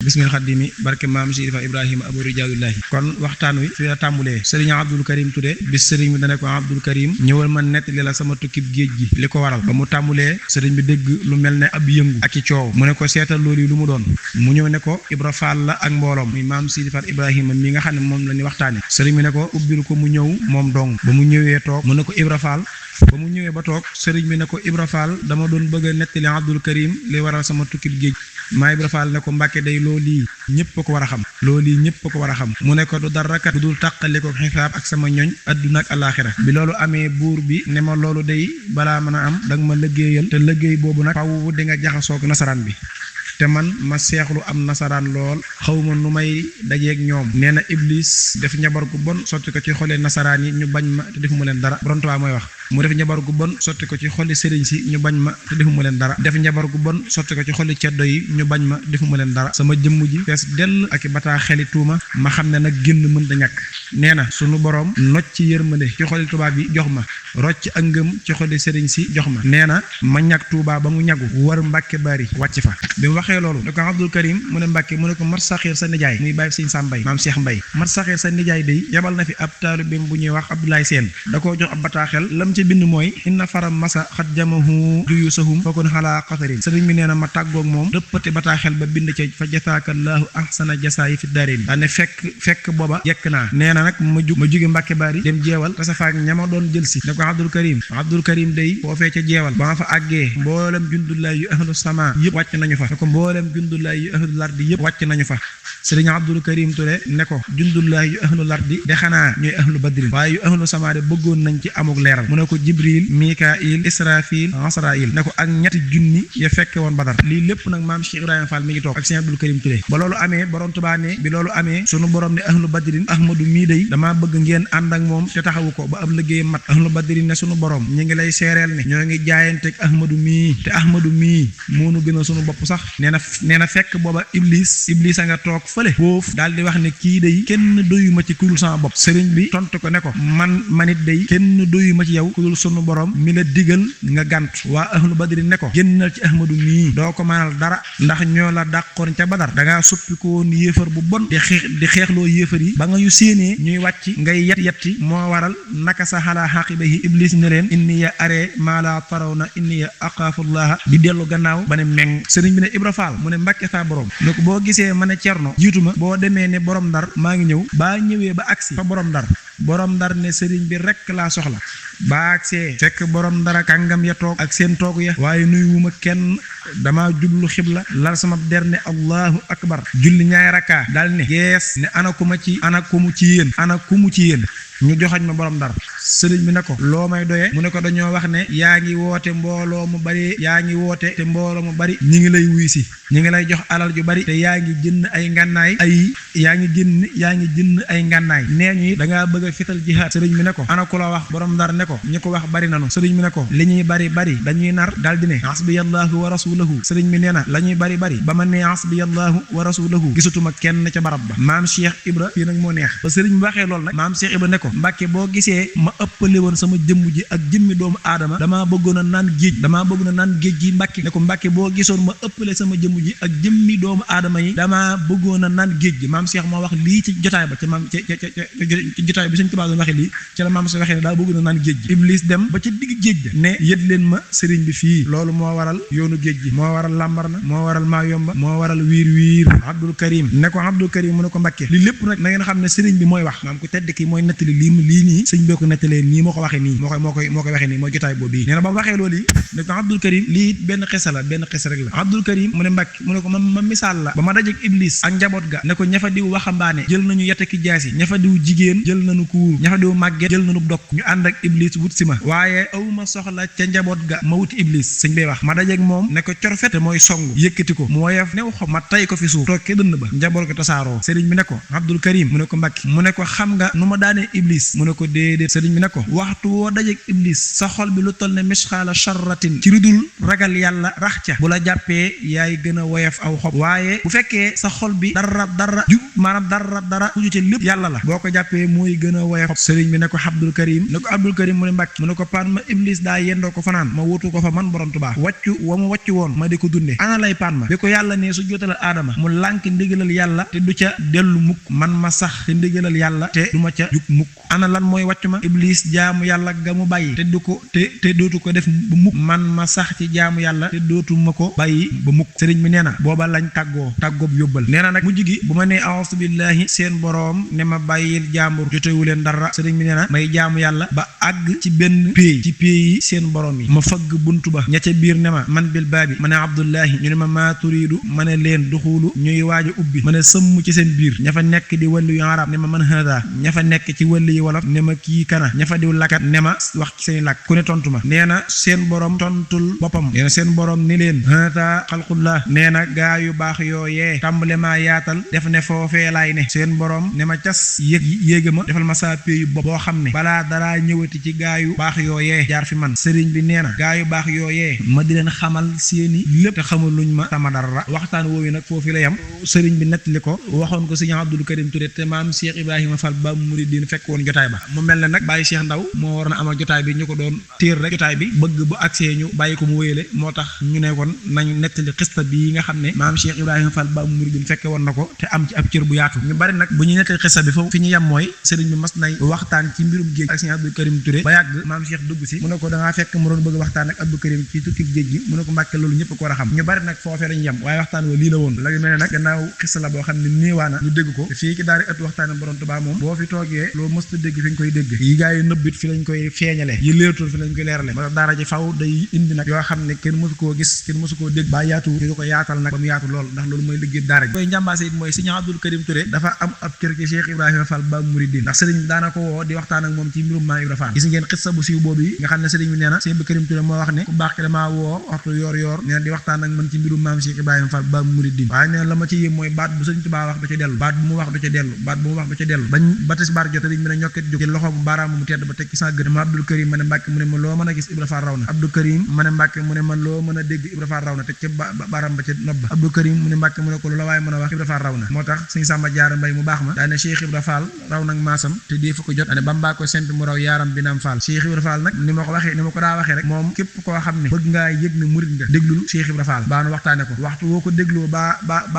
bismil xaddimi barke maam Chérifa Ibrahima Abou Rijaalullahi kon waxtaan wi fi la tàmbulee sëriñ Abdul Karim Touré bis sëriñ bi dane ko Abdul Karim ñëwal ma nettali la sama tukkib géej gi li ko waral ba mu tàmbulee sëriñ bi dégg lu mel ne ab yëngu ak i coow mu ne ko seetal loolu yi lu mu doon mu ñëw ne ko Ibra Fall la ak mbooloom muy maam Chérifa Ibrahima mi nga xam ne moom la ñu waxtaane sëriñ bi ne ko ubbil ko mu ñëw moom dong ba mu ñëwee toog mu ne ko Ibra Fall ba mu ñëwee ba toog sëriñ bi ne ko Ibra Fall dama doon bëgg a nettali Abdul Karim li waral sama tukkib géej maa Ibra Fall ne ko Mbàkke day loolu ñëpp a ko war a xam loolu ñëpp a ko war a xam mu ne ko du dara kat du dul tàqali ko xisaab ak sama ñoñ adduna ak alaaxira bi loolu amee buur bi ne ma loolu day balaa mën a am danga ma liggéeyal te liggéey boobu nag faw di nga jaxasoog nasaraan bi te man ma seexlu am nasaraan lool xawma nu may dajeeg ñoom nee na Iblis def njabar gu bon sotti ko ci xole nasaraan yi ñu bañ ma te defuma leen dara Borom Tuubaa mooy wax mu def njabar gu bon sotti ko ci xoli sëriñ si ñu bañ ma te defuma leen dara def njabar gu bon sotti ko ci xoli ceddo yi ñu bañ ma defuma leen dara sama jëmm ji fees dell ak bataa xeli tuuma ma xam ne nag génn mën da ñàkk nee na sunu borom nocc ci yërmande ci xoli tubaab yi jox ma rocc ak ngëm ci xoli sëriñ si jox ma nee na ma ñàkk Tuubaa ba mu ñagu war Mbàkke bari wàcc fa bi mu waxee loolu da ko Abdul Karim mu ne Mbàkke mu ne ko mat saxiir sa nijaay muy bàyyi sëñ Sàmbay maam Cheikh Mbay mat saxiir sa nijaay day yabal na fi ab taalibeem bu ñuy wax Abdoulaye Seen da koo jox ab bataaxel lam ci bind mooy inna faram masa xat jamahu juyu sahum fakon xalaa xatarin sëriñ bi nee na ma tàggoog moom dëppati bataaxel ba bind ca fa jasaakallaahu ahsana jasaayi fi daarayni daane fekk booba yekk naa nee na nag ma jóge Mbàkke bari dem jeewal te sa faak ñama doon jël si ne ko Abdul Karim day foofee ca jeewal ba ma fa àggee mboolem jundullaay yu ahlu sama yëpp wàcc nañu fa ne ko mboolem jundullaay yu ahlu lardi yëpp wàcc nañu fa sëriñ Abdul Karim Touré ne ko jundullaay yu ahlu lardi de xanaa ñooy ahlu badrin waaye yu ahlu sama de bëggoon nañ ci amuk leeral mu ne ko Jibril Mikail Israfil Asrail ne ko ak ñetti junni ya fekke woon Badar lii lépp nag maam Cheikh Ibrahima Fall mi ngi toog ak sëriñ Abdul Karim Touré ba loolu amee borom Tuubaa ne bi loolu amee sunu borom ne ahlu badrin ahmadu mii day damaa bëgg ngeen ànd ak moom te taxawu ko ba ab liggéey mat ahlu badrin ne sunu borom ñi ngi lay seereel ne ñoo ngi jaayanteeg ahmadu mii te ahmadu mii moonu gën a sunu bopp sax nee na fekk booba iblis a nga toog fële foofu daal di wax ne kii day kenn doyu ma ci kudul sama bopp sëriñ bi tontu ko ne ko manit day kenn doyu ma ci yow kudul sunu borom mi la digal nga gànt waa ahlu badri ne ko génnal ci ahmadu mii doo ko mënal dara ndax ñoo la dàqoon ca Badar dangaa suppi ko woon yéefar bu bon di xeexloo yéefar yi ba nga yu séenee ñuy wàcc ngay yetti moo waral naka sa xalaa xaqibahi iblis ne leen inni ya aree maa la taraw na inni ya aqaafullaha di dellu gannaaw ba ne meng sëriñ bi ne Ibra Fall mu ne Mbàkke saa borom ne ko boo gisee ma ne cerno jiitu ma boo demee ne borom ndar maa ngi ñëw baa ñëwee ba agsi fa borom ndar ne sëriñ bi rekk laa soxla baa agsee fekk borom ndara kàngam ya toog ak seen toog ya waaye nuy wuma kenn dama jublu xibla lal sama der ne allahu akbar julli ñaay rakkaa daal ne gees ne ana ku mu ci yéen ñu joxañ ma borom ndar sëriñ bi ne ko loo may doyee mu ne ko dañoo wax ne yaa ngi woote mbooloo mu bari yaa ngi woote te mbooloo mu bari ñi ngi lay wuy si ñi ngi lay jox alal ju bari te yaa ngi jënd ay ngànnaay yaa ngi jënd ay ngànnaay nee ñu da ngaa bëgg a fital jihaad sëriñ bi ne ko ana ku la wax borom ndar ne ko ñi ko wax bari nanu sëriñ bi ne ko li ñuy bari dañuy nar daldi ne hasbiyallahu wa rasuluhu sëriñ bi nee na la ñuy bari ba ma ne hasbiyallahu wa rasuluhu gisatuma kenn ca barab ba maam Cheikh Ibra fii nag moo neex ba sëriñ bi waxee loolu nag maam Cheikh Ibra ne ko Mbàkke boo gisee ma ëppale woon sama jëmm ji ak jëmmi doomu aadama damaa bëggoon a naan géej gi Mbàkke ne ko Mbàkke boo gisoon ma ëppale sama jëmm ji ak jëmmi doomu aadama yi damaa bëggoon a naan géej gi maam Cheikh moo wax lii ci jotaay ba ca maam ci jotaay bi Sëriñ Tuubaa doon waxee lii ci la maam Cheikh waxee ne daa bëggoon a naan géej gi Iblis dem ba ca digg géej ga ne yët leen ma sëriñ bi fii loolu moo waral yoonu géej gi moo waral Lambarna moo waral Mayomba moo waral wiir Abdul Karim ne ko Abdul Karim mu ne ko Mbàkke li lépp nag na ngeen xam ne sëriñ bi mooy wax maam ku tedd ki mooy nettali lii nii sëñ bee ko nettalee nii moo ko waxee nii moo koy waxee nii mooy jotaay boobu bii nee na ba mu waxee loolu yi ne ko Abdul Karim lii benn xisa rek la Abdul Karim mu ne Mbàkke mu ne ko ma misaal la ba ma dajeek Iblis ak njaboot ga ne ko ña fa diw waxambaane jël nañu yete ki jaasi ña fa diw jigéen jël nañu kuur ña fa diw màgget jël nañu dok ñu ànd ak Iblis wut si ma waaye awuma soxla ca njaboot ga ma wuti Iblis sëñ bay wax ma dajeek moom ne ko corfet te mooy song yëkkati ko mu woyof new xob ma tay ko fi suuf toog ke dënn ba njaboot ga tasaaroo sëriñ bi ne ko Abdul Karim mu ne ko Mbàkke mu ne ko xam nga nu ma daanee Iblis mu ne ko déedéet sëriñ bi ne ko waxtu woo dajeek Iblis sa xol bi lu toll ne misxaala charratin ci ridul ragal yàlla rax ca bu la jàppee yaay gën a woyof aw xob waaye bu fekkee sa xol bi dara ju maanaam dara xuju ca lépp yàlla la boo ko jàppee mooy gën a woyof sëriñ bi ne ko Abdul Karim ne ko Abdul Karim mu ne Mbàkke mu ne ko paan ma Iblis daa yendoo ko fanaan ma wutu ko fa man borom Tuubaa wàccu wa mu wàccu woon ma di ko dunde ana lay paan ma bi ko yàlla ne su jotalal aadama mu lànk ndigalal yàlla te du ca dellu mukk man ma sax te ndigalal yàlla te du ma ca jug mukk ana lan mooy wàccu ma Iblis jaamu yàlla ga mu bàyyi te du ko te dootu ko def ba mukk man ma sax ci jaamu yàlla te dootu ma ko bàyyi ba mukk sëriñ bi nee na booba lañ tàggoob yóbbal nee na nag mujj gi bu ma nee a'uuzu billahi seen boroom ne ma bàyyil jaambur jotewu leen dara sëriñ bi nee na may jaamu yàlla ba àgg ci benn péey ci péey yi seen boroom yi ma fëgg buntu ba ña ca biir ne ma man bil baabi ma ne Abdullahi ñu ne ma maa turiidu ma ne leen duxuulu ñuy waaj a ubbi ma ne sëmm ci seen biir ña fa nekk di wàllu yu arab ne ma man hada ña fa nekk ci wàllu yi wolof ne ma kii kana ña fa diw lakkat ne ma wax ci seen làkk ku ne tontu ma nee na seen boroom tontul boppam nee na seen boroom ni leen hada xalqullah nee na gaa yu baax yooyee tàmbale maa yaatal def ne foofee laay ne seen boroom ne ma cas yéega ma defal ma saa péeyu bopp boo xam ne balaa daraa ñëwati ci gaa yu baax yooyee jaar fi man sëriñ bi nee na gaa yu baax yooyee ma di leen xamal seeni lépp te xamul luñ ma sama dara waxtaan woowu nag foofu la yam sëriñ bi nettali ko waxoon ko sëriñ Abdul Karim Touré te maam Cheikh Ibrahima Fall ba Mouridine fekk woon jotaay ba mu mel ne nag bàyyi Cheikh Ndaw moo war na amal jotaay bi ñu ko doon téer rek jotaay bi bëgg bu agsee ñu bàyyi ko mu wéyale moo tax ñu ne kon nañ nettali xista bi nga xam ne maam Cheikh Ibrahima Fall ba Mouridine fekke woon na ko te am ci ab cër bu yaatu ñu bari nag bu ñu nettali xista bi foofu fi ñu yem mooy sëriñ bi mas nay waxtaan ci mbirum géej ak sëriñ Abdul Karim Touré ba yàgg maam Cheikh dugg si mu ne ko da ngaa fekk mu doon bëgg waxtaan ak Abdul Karim ci tukki géej gi mu ne ko Mbàkke loolu ñëpp ko war a xam ñu bari nag foofee lañu yem waaye waxtaan wa lii la woon la mel ne nag gannaaw xista la boo xam ne néewaana ñu dégg ko fii ki daari ëtt waxtaane borom Tuubaa moom boo fi toogee loolu mësta dégg fi nga koy dégg yi gaa yi nëbbit fi lañ koy feeñale yi léertool fi lañ koy leerale moo tax daara ji faw day indi nag yoo xam ne kenn mësu koo gis kenn mësu koo dégg ba yaatu ñu ko yaatal nag ba mu yaatu lool ndax loolu mooy liggéey daara ji koy njàmbaase it mooy sëriñ Abdul Karim Touré dafa am ab kër ci Cheikh Ibrahima Fall ba Mouridine ndax sëriñ bi daana ko woo di waxtaan ak moom ci mbirum Maam Ibra Fall gis ngeen xissa bu siiw boobu yi nga xam ne sëriñ bi nee na Cheikh Abdul Karim Touré moo wax ne ku baax ki damaa woo waxtu yoor nee na di waxtaan ak man ci mbirum maam Cheikh Ibrahima Fall ba Mouridine waaye nee na la ma ci yéem mooy baat bu sëriñ Tuubaa wax du ca dellu baat bu mu wax du ca dellu baat bu mu wax du ca dellu bañ ba tisbaar jot sëriñ bi ne ñokket jóg ci loxoom baaraam mu tedd ba teg ci sa gën ma Abdul Karim ma ne Mbàkke mu ne ma loo mën a gis Ibra Fall raw na Abdul Karim ma ne Mbàkke mu ne ma loo mën a dégg Ibra Fall raw na te ca baaraam ba ca nopp ba Abdul Karim mu ne Mbàkke mu ne ko lu la waaye mën a wax Ibra Fall raw na moo tax sëñ Samba Jaara Mbay mu baax ma daa ne Cheikh Ibra Fall raw nag maasam te dee fa ko jot ane Bamba ko sempi mu raw yaaram bi naam Fall Cheikh Ibra Fall nag ni ma ko daa waxee rek moom képp koo xam ne bëgg ngaa yëg ne murid nga déglul Cheikh Ibra Fall baa nu waxtaane ko waxtu woo ko dégloo baa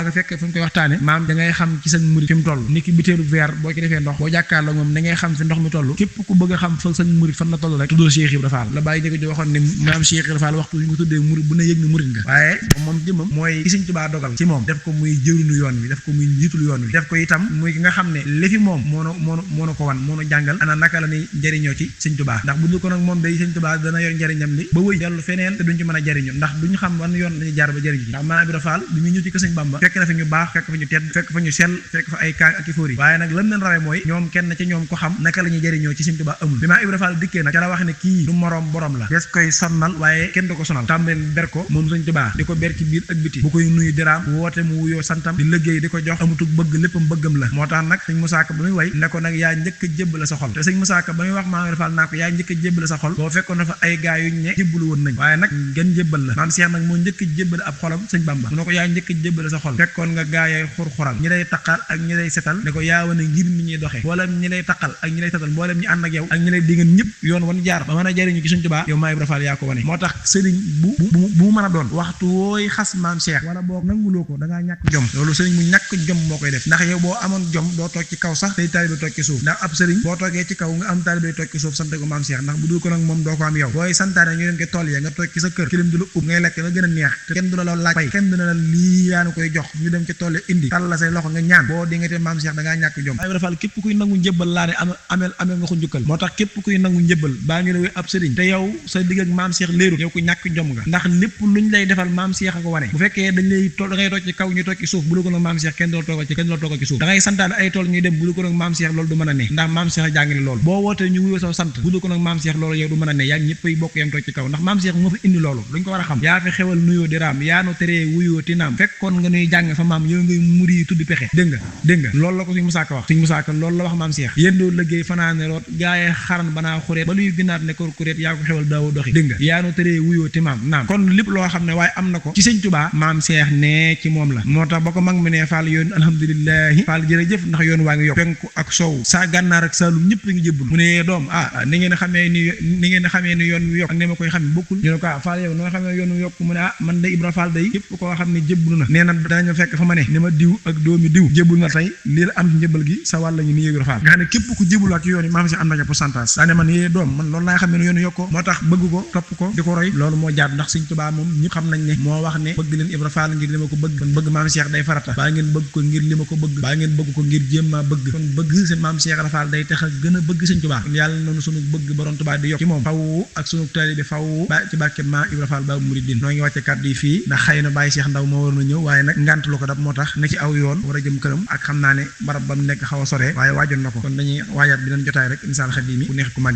nga fekkee fu ñu koy waxtaane maam da ngay xam ci sa murid fi mu toll ni ki bitéelu verre boo ci defee ndox boo jàkkaarloo moom da ngay xam fi ndox mi toll képp ku bëgg a xam fa sa murid fan la toll rek tuddoo Cheikh Ibra Fall la bàyyi njëkk ji waxoon ne maam Cheikh Ibra Fall waxtu yu nga tuddee murid bu ne yëg ne murid nga waaye moom jëmmam mooy ki Sëriñ Tuubaa dogal ci moom def ko muy jëwriñu yoon wi def ko muy njiitul yoon wi def ko itam muy ki nga xam ne li fi moom moo ko wan moo jàngal ana naka la ni njëriñoo ci Sëriñ Tuubaa ndax bu dul ko nag moom day Sëriñ Tuubaa dana yor njëriñam li ba wëy dellu feneen te duñ ci mën a jëriñu ndax duñu xam wan yoon lañu jaar ba jëriñ ndax maam Ibra Fall bi ñu ñëw ci kër Sëriñ Bamba fekk na fi ñu baax fekk fa ñu tedd fekk fa ñu sell fekk fa ay kaang ak i fóori waaye nag lam leen rawee mooy ñoom kenn ci ñoom ko xam naka la ñuy jëriñoo ci Sëriñ Tuubaa amul bi maam Ibra Fall dikkee nag ca la wax ne kii du moroom borom la des koy sonnal waaye kenn du ko sonal tàmbaleen ber ko moom Sëriñ Tuubaa di ko ber ci biir ak biti bu koy nuyu diraam woote mu wuyoo santam di liggéey di ko jox amutug bëgg léppam bëggam la moo tax nag Sëriñ Musaa Ka ba muy way ne ko nag yaa njëkk a jébbal sa xol te Sëriñ Musaa Ka ba muy wax maam Ibra Fall naa ko yaa njëkk a jébbal sa xol boo fekkoon na fa ay gaa yuñ ne jébbalu woon nañ waaye nag gën jébbal la maam Cheikh nag moo njëkk a jébbal ab xolam Sëriñ Bamba mu ne ko yaa njëkk a jébbal sa xol fekkoon nga gaa yay xur-xural ñi lay taqal ak ñi lay setal ne ko yaa wane ngir mi ñuy doxee mboolem ñi lay taqal ak ñi lay setal mboolem ñi ànd ak yow ak ñi lay diggan ñëpp yoon wan jaar ba mën a jariñu ci Sëriñ Tuubaa yow maam Ibra Fall yaa ko wane moo tax sëriñ bu mu mën a doon waxtu wooy xas maam Cheikh wala boo nanguloo ko da ngaa ñàkk jom loolu sëriñ mu ñàkk jom moo koy def ndax yow boo amoon jom doo toog ci kaw sax tey taalibe toog ci suuf ndax ab sëriñ boo toogee ci kaw nga am taalibe toog ci suuf sante ko maam Cheikh ndax bu dul ko nag moom doo ko am yow booy santaane ñu dem ke tool ya nga toog ci sa kër kilim du la ub ngay lekk la gën a neex te kenn du la laaj pay kenn du la lii yaa koy jox ñu dem ci tool ya indi tal la say loxo nga ñaan boo di nga te maam Cheikh da ngaa ñàkk jom Ibra Fall képp kuy nangu njëbbal laa ne amel nga ko njukkal moo tax képp kuy nangu njëbbal baa ngi la wéy ab sëriñ te yow sa digg ak maam Cheikh léeru yow ku ñàkk jom nga ndax lépp luñ lay defal maam Cheikh a ko wane bu fekkee dañ lay da ngay toog ci kaw ñu toog ci suuf bu lu ko nag maam Cheikh kenn du la toogal ci suuf da ngay santaane ay tool ñuy dem bu lu ko nag maam Cheikh loolu du mën a ne ndax maam Cheikh a jàngale loolu boo wootee ñu wuyoo saw sant bu lu ko nag maam Cheikh loolu yow du mën a ne yaa ngi ñëppay bokk yam toog ci kaw ndax maam Cheikh moo fi indi loolu luñ ko war a xam yaa fi xewal nuyoo di raam yaa nu teree wuyoo ti naam fekkoon nga nuy jàng fa maam yow ngay muri tuddi pexe dégg nga loolu la ko Sëriñ Musaa Ka wax Sëriñ Musaa Ka loolu la wax maam Cheikh yéen doo liggéey fanaane root gaaye xaran banaa xureet ba luy ginnaat ne kor kuréet yaa ko xewal daawo doxi dégg nga yaa nu teree wuyoo ti maam naam kon lépp loo xam ne waaye am na ko ci Sëriñ Tuubaa maam Cheikh ne ci moom la moo tax ba ko mag mi ne Fall yoon alhamdulillahi Fall jërëjëf ndax yoon waa ngi yokk penku ak sow saa gànnaar ak saalum ñëpp a ngi jébbul mu ne doom ni ngeen xamee ni yoon wi yokk ak ni ma koy xam bokkul ñu ne ko Fall yow noo xamee yoon wi yokk mu ne man day Ibra Fall day képp koo xam ne jébbul na nee na dañu fekk fa ma ne ni ma diw ak doomi diw jébbul na tey lii la am ci njëbbal gi sa wàll ngi ni Ibra Fall nga xam ne képp ku jébbul ak yoon yi maam si am na ca pourcentage daa ne man yee doom man loolu laay xam ne yoonu yokkoo moo tax bëgg ko topp ko di ko roy loolu moo jaar ndax Sëñ Tuubaa moom ñëpp xam nañ ne moo wax ne bëgg leen Ibra Fall ngir li ma ko bëgg kon bëgg maam Cheikh day farata baa ngeen bëgg ko ngir li ma ko bëgg baa ngeen bëgg ko ngir jéem maa bëgg kon bëgg seen maam Cheikh Ibra Fall day tax a gën a bëgg Sëñ Tuubaa kon yàlla noonu sunu bëgg borom Tuubaa di yokk ci moom faw ak sunu taalibe faw ba ci barke ma Ibra Fall ba muridin noo ngi wàcce kàddu yi fii ndax xëy na Baye Cheikh Ndaw moo war na ñëw waaye nag ngant lu ko dab moo tax na ci aw yoon war a jëm këram ak xam naa ne barab ba mu nekk xaw a sore waaye waajoon na ko kon dañuy waajaat bi leen jotaay rek insaal xadim yi ku neex ku mag